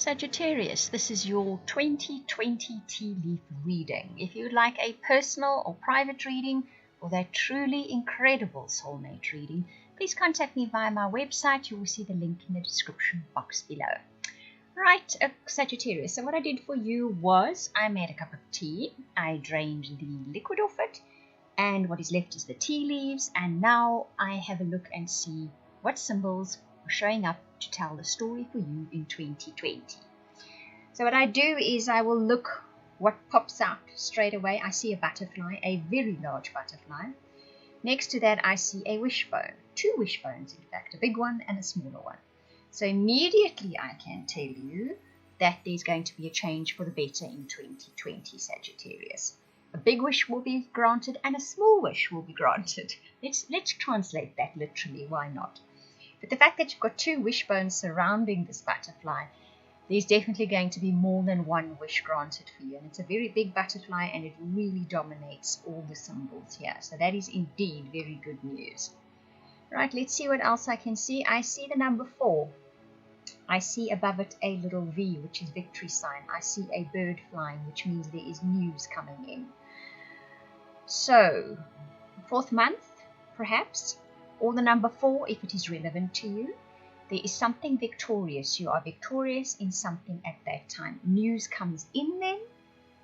Sagittarius, this is your 2020 tea leaf reading. If you would like a personal or private reading or that truly incredible soulmate reading, please contact me via my website. You will see the link in the description box below. Right, Sagittarius, so what I did for you was I made a cup of tea, I drained the liquid off it, and what is left is the tea leaves, and now I have a look and see what symbols are showing up to tell the story for you in 2020. So what I do is I will look what pops out straight away. I see a butterfly, a very large butterfly. Next to that I see a wishbone, two wishbones in fact, a big one and a smaller one. So immediately I can tell you that there's going to be a change for the better in 2020, Sagittarius. A big wish will be granted and a small wish will be granted. Let's translate that literally, why not? But the fact that you've got two wishbones surrounding this butterfly, there's definitely going to be more than one wish granted for you. And it's a very big butterfly and it really dominates all the symbols here. So that is indeed very good news. Right, let's see what else I can see. I see the number 4. I see above it a little V, which is victory sign. I see a bird flying, which means there is news coming in. So, 4th month, perhaps, or the number 4 if it is relevant to you. There is something victorious. You are victorious in something at that time. News comes in then,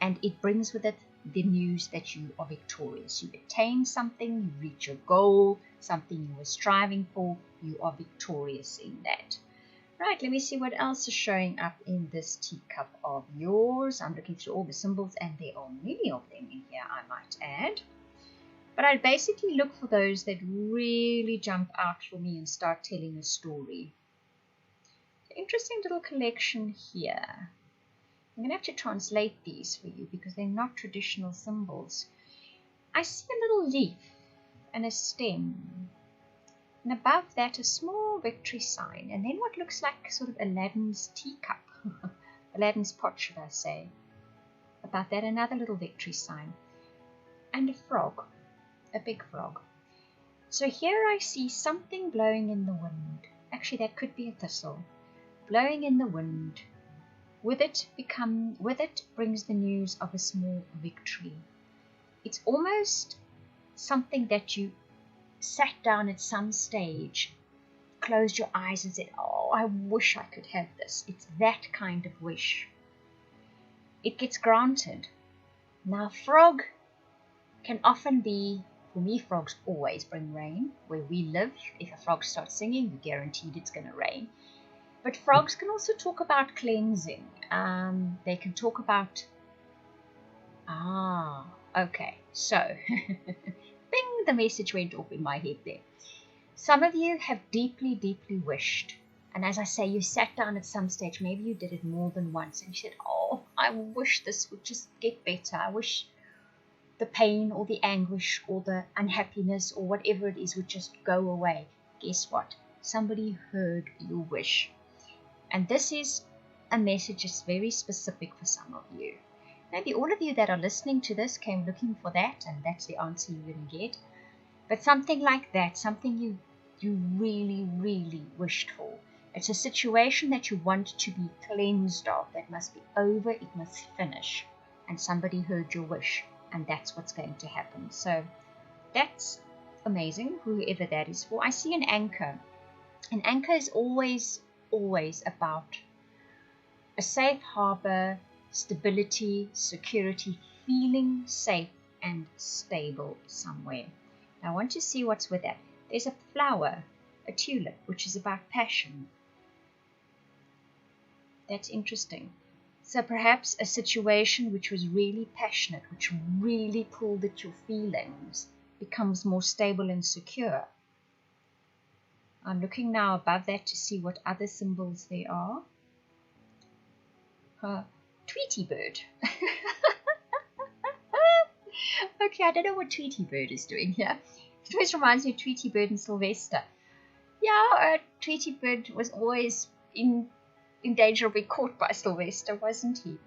and it brings with it the news that you are victorious. You attain something, you reach your goal, something you were striving for, you are victorious in that. Right, let me see what else is showing up in this teacup of yours. I'm looking through all the symbols and there are many of them in here, I might add. But I basically look for those that really jump out for me and start telling a story. Interesting little collection here. I'm going to have to translate these for you because they're not traditional symbols. I see a little leaf and a stem. And above that a small victory sign. And then what looks like sort of Aladdin's teacup. Aladdin's pot, should I say. Above that another little victory sign. And a frog. A big frog. So here I see something blowing in the wind. Actually that could be a thistle. Blowing in the wind. With it brings the news of a small victory. It's almost something that you sat down at some stage, closed your eyes and said, oh, I wish I could have this. It's that kind of wish. It gets granted. Now frog can often be, for me frogs always bring rain. Where we live, if a frog starts singing, you're guaranteed it's going to rain. But frogs can also talk about cleansing. They can talk about, okay, so, bing, the message went off in my head there. Some of you have deeply, deeply wished. And as I say, you sat down at some stage, maybe you did it more than once, and you said, oh, I wish this would just get better. I wish the pain or the anguish or the unhappiness or whatever it is would just go away. Guess what? Somebody heard your wish. And this is a message that's very specific for some of you. Maybe all of you that are listening to this came looking for that, and that's the answer you're going to get. But something like that, something you really, really wished for. It's a situation that you want to be cleansed of, that must be over, it must finish. And somebody heard your wish, and that's what's going to happen. So that's amazing, whoever that is for. I see an anchor. An anchor is always about a safe harbor, stability, security, feeling safe and stable somewhere. Now I want to see what's with that. There's a flower, a tulip, which is about passion. That's interesting. So perhaps a situation which was really passionate, which really pulled at your feelings, becomes more stable and secure. I'm looking now above that to see what other symbols there are. Tweety bird. Okay, I don't know what Tweety bird is doing here. It always reminds me of Tweety bird and Sylvester. Yeah, Tweety bird was always in danger of being caught by Sylvester, wasn't he?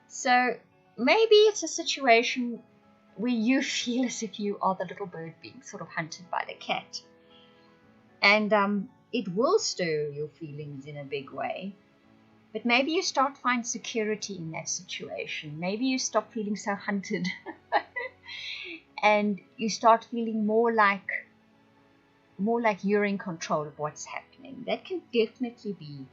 So maybe it's a situation where you feel as if you are the little bird being sort of hunted by the cat. And it will stir your feelings in a big way. But maybe you start find security in that situation. Maybe you stop feeling so hunted and you start feeling more like you're in control of what's happening. That can definitely be.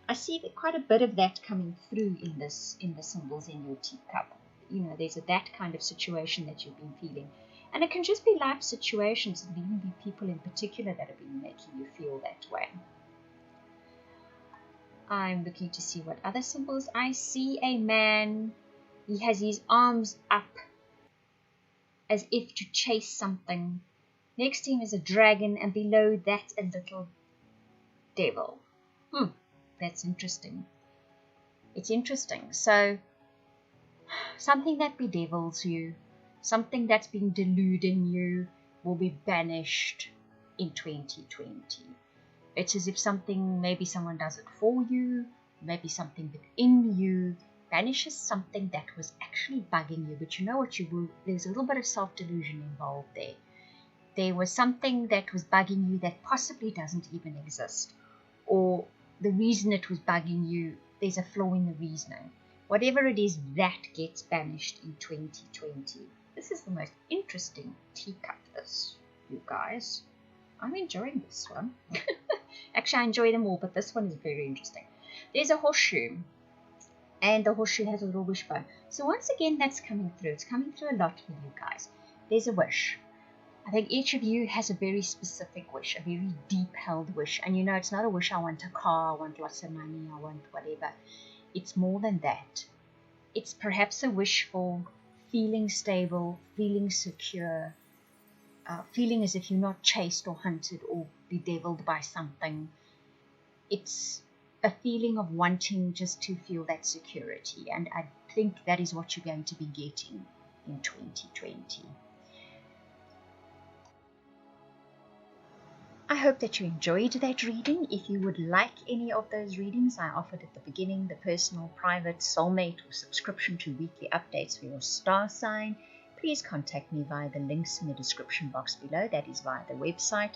I see quite a bit of that coming through in the symbols in your teacup. You know, there's that kind of situation that you've been feeling. And it can just be life situations. It can even be people in particular that have been making you feel that way. I'm looking to see what other symbols. I see a man. He has his arms up as if to chase something. Next to him is a dragon, and below that a little devil. That's interesting. It's interesting. So, something that bedevils you, something that's been deluding you, will be banished in 2020. It's as if maybe someone does it for you, maybe something within you banishes something that was actually bugging you. But you know what there's a little bit of self-delusion involved there. There was something that was bugging you that possibly doesn't even exist. Or the reason it was bugging you, there's a flaw in the reasoning. Whatever it is, that gets banished in 2020. This is the most interesting teacup, you guys. I'm enjoying this one. Actually, I enjoy them all, but this one is very interesting. There's a horseshoe, and the horseshoe has a little wishbone. So once again, that's coming through. It's coming through a lot for you guys. There's a wish. I think each of you has a very specific wish, a very deep-held wish. And you know, it's not a wish, I want a car, I want lots of money, I want whatever. It's more than that. It's perhaps a wish for feeling stable, feeling secure, feeling as if you're not chased or hunted or bedeviled by something. It's a feeling of wanting just to feel that security. And I think that is what you're going to be getting in 2020. I hope that you enjoyed that reading. If you would like any of those readings I offered at the beginning, the personal, private, soulmate, or subscription to weekly updates for your star sign, please contact me via the links in the description box below. That is via the website.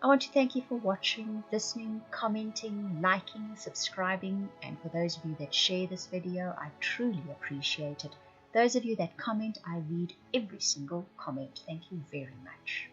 I want to thank you for watching, listening, commenting, liking, subscribing, and for those of you that share this video, I truly appreciate it. Those of you that comment, I read every single comment. Thank you very much.